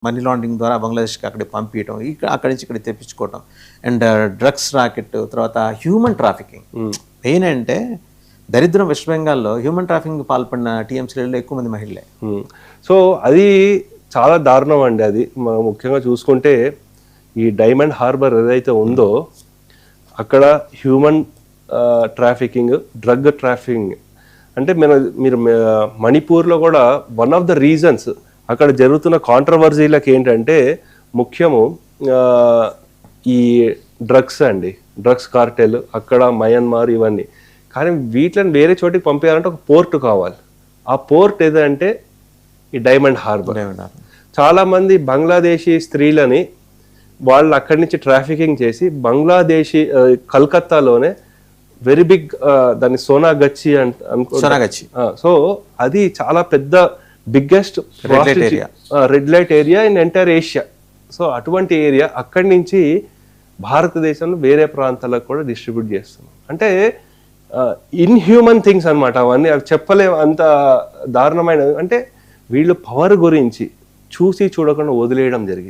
Money laundering ద్వారా బంగ్లాదేశ్కి అక్కడికి పంపించడం, అక్కడి నుంచి ఇక్కడికి తెప్పించుకోవటం, అండ్ డ్రగ్స్ రాకెట్, తర్వాత హ్యూమన్ ట్రాఫికింగ్. మెయిన్ అంటే దరిద్రం వెస్ట్ బెంగాల్లో హ్యూమన్ ట్రాఫికింగ్ పాల్పడిన టీఎంసీలలో ఎక్కువ మంది మహిళలే. సో అది చాలా దారుణం అండి. అది ముఖ్యంగా చూసుకుంటే ఈ డైమండ్ హార్బర్ ఏదైతే ఉందో అక్కడ హ్యూమన్ ట్రాఫికింగ్, డ్రగ్ ట్రాఫికింగ్ అంటే మీరు మణిపూర్లో కూడా వన్ ఆఫ్ ద రీజన్స్ అక్కడ జరుగుతున్న కాంట్రవర్సీలకు ఏంటంటే ముఖ్యము ఈ డ్రగ్స్ అండి, డ్రగ్స్ కార్టెల్ అక్కడ మయన్మార్ ఇవన్నీ. కానీ వీటిని వేరే చోటికి పంపించాలంటే ఒక పోర్ట్ కావాలి. ఆ పోర్ట్ ఏదంటే ఈ డైమండ్ హార్బర్. చాలామంది బంగ్లాదేశీ స్త్రీలని వాళ్ళు అక్కడి నుంచి ట్రాఫికింగ్ చేసి బంగ్లాదేశీ కలకత్తాలోనే వెరీ బిగ్ దాన్ని సోనాగచ్చి సోనాగచ్చి. సో అది చాలా పెద్ద biggest red light area in entire Asia. So అటువంటి ఏరియా అక్కడి నుంచి భారతదేశంలో వేరే ప్రాంతాలకు కూడా డిస్ట్రిబ్యూట్ చేస్తున్నాం. అంటే ఇన్హ్యూమన్ థింగ్స్ అనమాట అవన్నీ. అవి చెప్పలేము, అంత దారుణమైన. అంటే వీళ్ళు పవర్ గురించి చూసి చూడకుండా వదిలేయడం జరిగింది.